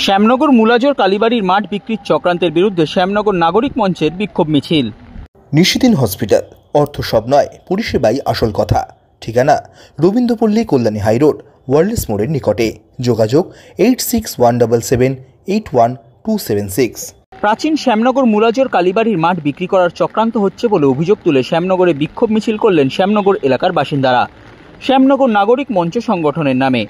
শ্যামনগর মুলাজোর কালীবাড়ির মাঠ বিক্রির চক্রান্তের বিরুদ্ধে শ্যামনগর নাগরিক মঞ্চের বিক্ষোভ মিছিল। নিশিদিন হসপিটাল, অর্থ সব নয়, পরিষেবাই আসল কথা। ঠিকানা রবীন্দ্রপল্লী, কল্যাণী হাইরোড, ওয়ার্ল্ডস মোড়ের নিকটে। যোগাযোগ 8617778276। প্রাচীন শ্যামনগর মুলাজোর কালীবাড়ির মাঠ বিক্রি করার চক্রান্ত হচ্ছে বলে অভিযোগ তুলে শ্যামনগরে বিক্ষোভ মিছিল করলেন শ্যামনগর এলাকার বাসিন্দারা। শ্যামনগর নাগরিক মঞ্চ সংগঠনের নামে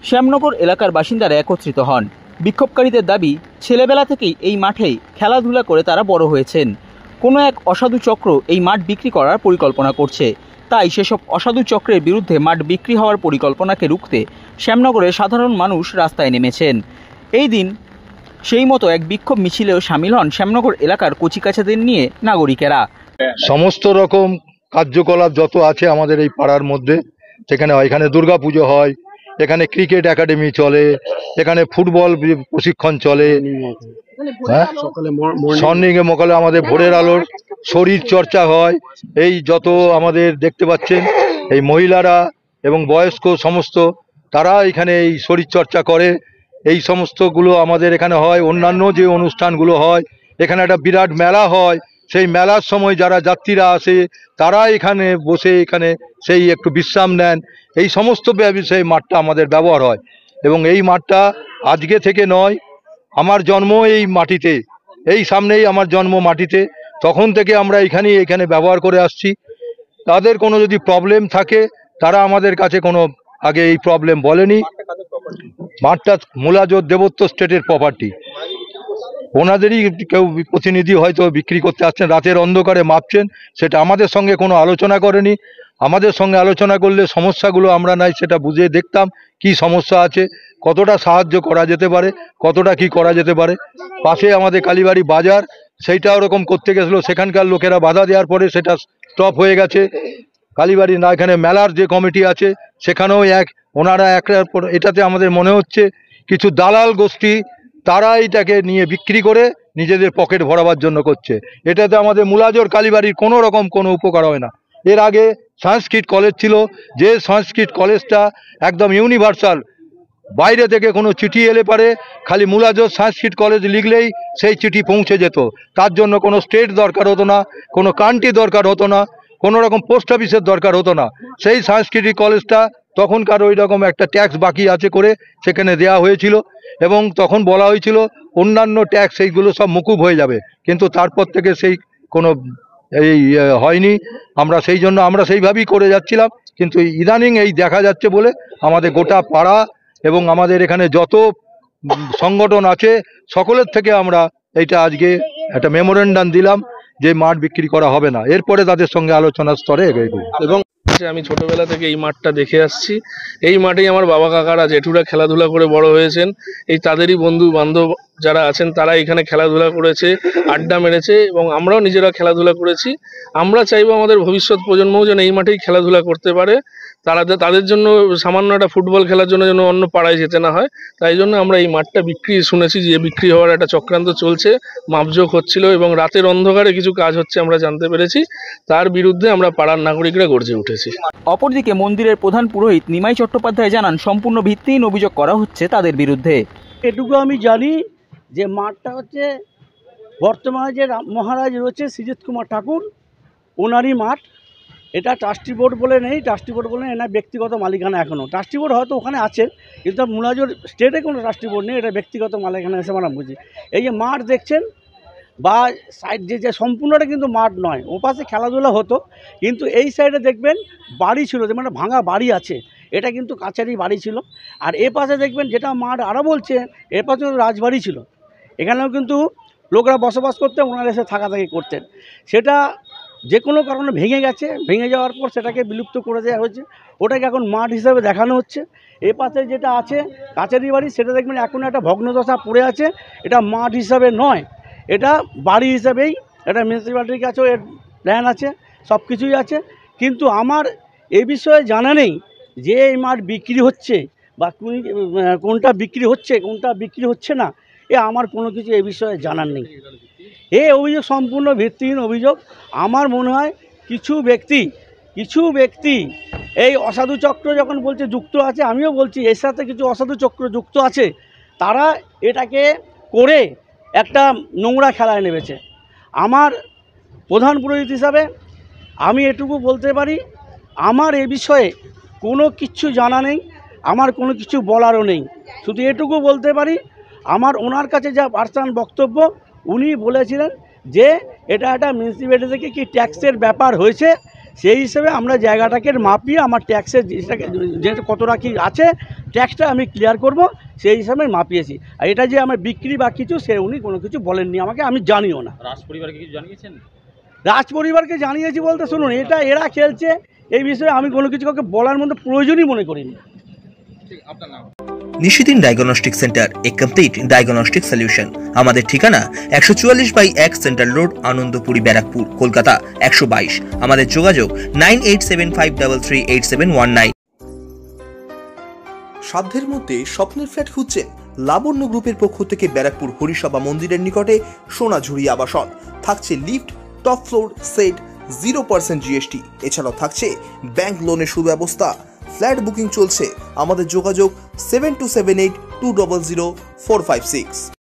শ্যামনগর এলাকার বাসিন্দারা একত্রিত হন। বিক্ষোভকারীদের দাবি, ছেলেবেলা থেকেই এই মাঠে খেলাধুলা করে তারা বড় হয়েছেন। কোনো এক অসাধু চক্র এই মাঠ বিক্রি করার পরিকল্পনা করছে, তাই সেসব অসাধু চক্রের বিরুদ্ধে মাঠ বিক্রি হওয়ার পরিকল্পনাকে রুখতে শ্যামনগরে সাধারণ মানুষ রাস্তায় নেমেছেন। এই দিন সেই মতো এক বিক্ষোভ মিছিলেও সামিল হন শ্যামনগর এলাকার কচিকাচাদের নিয়ে নাগরিকেরা। সমস্ত রকম কার্যকলাপ যত আছে আমাদের এই পাড়ার মধ্যে, সেখানে এখানে দুর্গা পুজো হয়, এখানে ক্রিকেট একাডেমি চলে, এখানে ফুটবল প্রশিক্ষণ চলে, সন্নিগে মকালে আমাদের ভোরের আলোর শরীর চর্চা হয়। এই যত আমাদের দেখতে পাচ্ছেন এই মহিলারা এবং বয়স্ক সমস্ত তারা এখানে এই শরীর চর্চা করে। এই সমস্তগুলো আমাদের এখানে হয়। অন্যান্য যে অনুষ্ঠানগুলো হয়, এখানে একটা বিরাট মেলা হয়। সেই মেলার সময় যারা যাত্রীরা আসে তারা এখানে বসে এখানে সেই একটু বিশ্রাম নেন। এই সমস্ত বিষয়ে মাঠটা আমাদের ব্যবহার হয় এবং এই মাঠটা আজকে থেকে নয়, আমার জন্ম এই মাটিতে, এই সামনেই আমার জন্ম মাটিতে, তখন থেকে আমরা এখানে ব্যবহার করে আসছি। তাদের কোনো যদি প্রবলেম থাকে তারা আমাদের কাছে কোনো আগে এই প্রবলেম বলেনি। মাঠটা মুলাজোর দেবত্ব স্টেটের প্রপার্টি, ওনাদেরই কেউ প্রতিনিধি হয়তো বিক্রি করতে আসছেন, রাতের অন্ধকারে মাপছেন, সেটা আমাদের সঙ্গে কোনো আলোচনা করেনি। আমাদের সঙ্গে আলোচনা করলে সমস্যাগুলো আমরা নাই সেটা বুঝে দেখতাম কি সমস্যা আছে, কতটা সাহায্য করা যেতে পারে, কতটা কি করা যেতে পারে। পাশে আমাদের কালীবাড়ি বাজার, সেইটা ওরকম করতে গেছিলো, সেখানকার লোকেরা বাধা দেওয়ার পরে সেটা স্টপ হয়ে গেছে। কালীবাড়ি না, এখানে মেলার যে কমিটি আছে সেখানেও ওনারা এটাতে আমাদের মনে হচ্ছে কিছু দালাল গোষ্ঠী তারা এটাকে নিয়ে বিক্রি করে নিজেদের পকেট ভরাবার জন্য করছে। এটাতে আমাদের মুলাজোর কালীবাড়ির কোনো রকম কোনো উপকার হয় না। এর আগে সংস্কৃত কলেজ ছিল, যে সংস্কৃত কলেজটা একদম ইউনিভার্সাল, বাইরে থেকে কোনো চিঠি এলে পারে খালি মুলাজোর সংস্কৃত কলেজ লিখলেই সেই চিঠি পৌঁছে যেত। তার জন্য কোনো স্টেট দরকার হতো না, কোনো কান্ট্রি দরকার হতো না, কোনো রকম পোস্ট অফিসের দরকার হতো না। সেই সাংস্কৃতিক কলেজটা তখনকার ওই রকম একটা ট্যাক্স বাকি আছে করে সেখানে দেয়া হয়েছিল এবং তখন বলা হয়েছিল অন্যান্য ট্যাক্স সেইগুলো সব মকুব হয়ে যাবে, কিন্তু তারপর থেকে সেই কোনো হয়নি। আমরা সেই জন্য আমরা সেইভাবেই করে যাচ্ছিলাম, কিন্তু ইদানিং এই দেখা যাচ্ছে বলে আমাদের গোটা পাড়া এবং আমাদের এখানে যত সংগঠন আছে সকলের থেকে আমরা এইটা আজকে একটা মেমোরেন্ডাম দিলাম যে মাঠ বিক্রি করা হবে না। এরপরে তাদের সঙ্গে আলোচনার স্তরে এগিয়ে দেব। এবং আমি ছোটবেলা থেকে এই মাঠটা দেখে আসছি। এই মাঠেই আমার বাবা কাকারা জেঠুরা খেলাধুলা করে বড় হয়েছেন। এই তাদেরই বন্ধু বান্ধব যারা আছেন তারা এখানে খেলাধুলা করেছে, আড্ডা মেরেছে এবং আমরাও নিজেরা খেলাধুলা করেছি। আমরা চাইবো আমাদের ভবিষ্যৎ প্রজন্মও যেন এই মাঠেই খেলাধুলা করতে পারে। তাদের জন্য সামান্য একটা ফুটবল খেলার জন্য যেন অন্য পাড়ায় যেতে না হয়, তাই জন্য আমরা এই মাঠটা শুনেছি যে বিক্রি হওয়ার একটা চক্রান্ত চলছে, মাপজোক হচ্ছিল এবং রাতের অন্ধকারে কিছু কাজ হচ্ছে আমরা জানতে পেরেছি। তার বিরুদ্ধে আমরা পাড়ার নাগরিকরা গর্জে উঠেছি। অপরদিকে মন্দিরের প্রধান পুরোহিত নিমাই চট্টোপাধ্যায় জানান, সম্পূর্ণ ভিত্তিহীন অভিযোগ করা হচ্ছে তাদের বিরুদ্ধে। এটুকু আমি জানি যে মাঠটা হচ্ছে বর্তমানে যে মহারাজ রয়েছে শ্রীজিৎ কুমার ঠাকুর, ওনারই মাঠ। এটা ট্রাস্টি বোর্ড বলে নেই, ট্রাস্টি বোর্ড বলে এনার ব্যক্তিগত মালিকানা। এখনও ট্রাস্টি বোর্ড হয়তো ওখানে আছে, কিন্তু মুলাজোর স্টেটে কোনো ট্রাস্টি বোর্ড নেই, এটা ব্যক্তিগত মালিকানা হিসেবে আমরা বুঝি। এই যে মাঠ দেখছেন বা সাইড যে সম্পূর্ণটা কিন্তু মাঠ নয়, ওপাশে খেলাধুলা হতো, কিন্তু এই সাইডে দেখবেন বাড়ি ছিল, যেমন একটা ভাঙা বাড়ি আছে, এটা কিন্তু কাছারি বাড়ি ছিল। আর এ পাশে দেখবেন যেটা মাঠ আরও বলছে, এ পাশে রাজবাড়ি ছিল, এখানেও কিন্তু লোকরা বসবাস করতেন, ওনারা এসে থাকাথাকি করতেন। সেটা যে কোনো কারণে ভেঙে গেছে, ভেঙে যাওয়ার পর সেটাকে বিলুপ্ত করে দেওয়া হয়েছে, ওটাকে এখন মাঠ হিসাবে দেখানো হচ্ছে। এ পাশে যেটা আছে কাছারি বাড়ি, সেটা দেখবেন এখন একটা ভগ্নদশা পড়ে আছে, এটা মাঠ হিসাবে নয়, এটা বাড়ি হিসাবেই, এটা মিউনিসিপ্যালিটির কাছেও এর প্ল্যান আছে, সব কিছুই আছে। কিন্তু আমার এ বিষয়ে জানা নেই যে এই মাঠ বিক্রি হচ্ছে বা কোনটা বিক্রি হচ্ছে কোনটা বিক্রি হচ্ছে না, আমার কোনো কিছু এ বিষয়ে জানার নেই। এই অভিযোগ সম্পূর্ণ ভিত্তিহীন অভিযোগ। আমার মনে হয় কিছু ব্যক্তি এই অসাধু চক্র যখন বলছে যুক্ত আছে, আমিও বলছি এর সাথে কিছু অসাধু চক্র যুক্ত আছে, তারা এটাকে করে একটা নোংরা খেলায় নেমেছে। আমার প্রধান পুরোহিত হিসাবে আমি এটুকু বলতে পারি, আমার এ বিষয়ে কোনো কিছু জানা নেই, আমার কোনো কিছু বলারও নেই। শুধু এটুকু বলতে পারি, আমার ওনার কাছে যা পার্সোনাল বক্তব্য, উনি বলেছিলেন যে এটা একটা মিউনিসিপ্যালিটি থেকে কি ট্যাক্সের ব্যাপার হয়েছে, সেই হিসেবে আমরা জায়গাটাকে মাপিয়ে আমার ট্যাক্সের যেটা কতটা কি আছে ট্যাক্সটা আমি ক্লিয়ার করব, সেই হিসাবে মাপিয়েছি। আর এটা যে আমার বিক্রি বা কিছু, সে উনি কোনো কিছু বলেননি আমাকে, আমি জানিও না। রাজ পরিবারকে কিছু জানিয়েছেন? রাজ পরিবারকে জানিয়েছি বলতে শুনুন, এটা এরা খেলছে, এই বিষয়ে আমি কোনো কিছু কাউকে বলার মধ্যে প্রয়োজনই মনে করিনি। নিশিদিন ডায়াগনস্টিক সেন্টার, এ কমপ্লিট ডায়াগনস্টিক সলিউশন। আমাদের ঠিকানা 144/1 সেন্ট্রাল রোড, আনন্দপুরি, ব্যারাকপুর, কলকাতা 122। আমাদের যোগাযোগ 9875338719। সাধ্যের মধ্যে স্বপ্নের ফ্ল্যাট খুঁজছেন? লাবণ্য গ্রুপের পক্ষ থেকে ব্যারাকপুর হরিসভা মন্দিরের নিকটে সোনাঝুরি আবাসন। থাকছে lift, top floor, set, 0% GST। এছাড়াও থাকছে ব্যাংক লোনের সুব্যবস্থা। ফ্ল্যাট বুকিং চলছে। আমাদের যোগাযোগ 7278200456।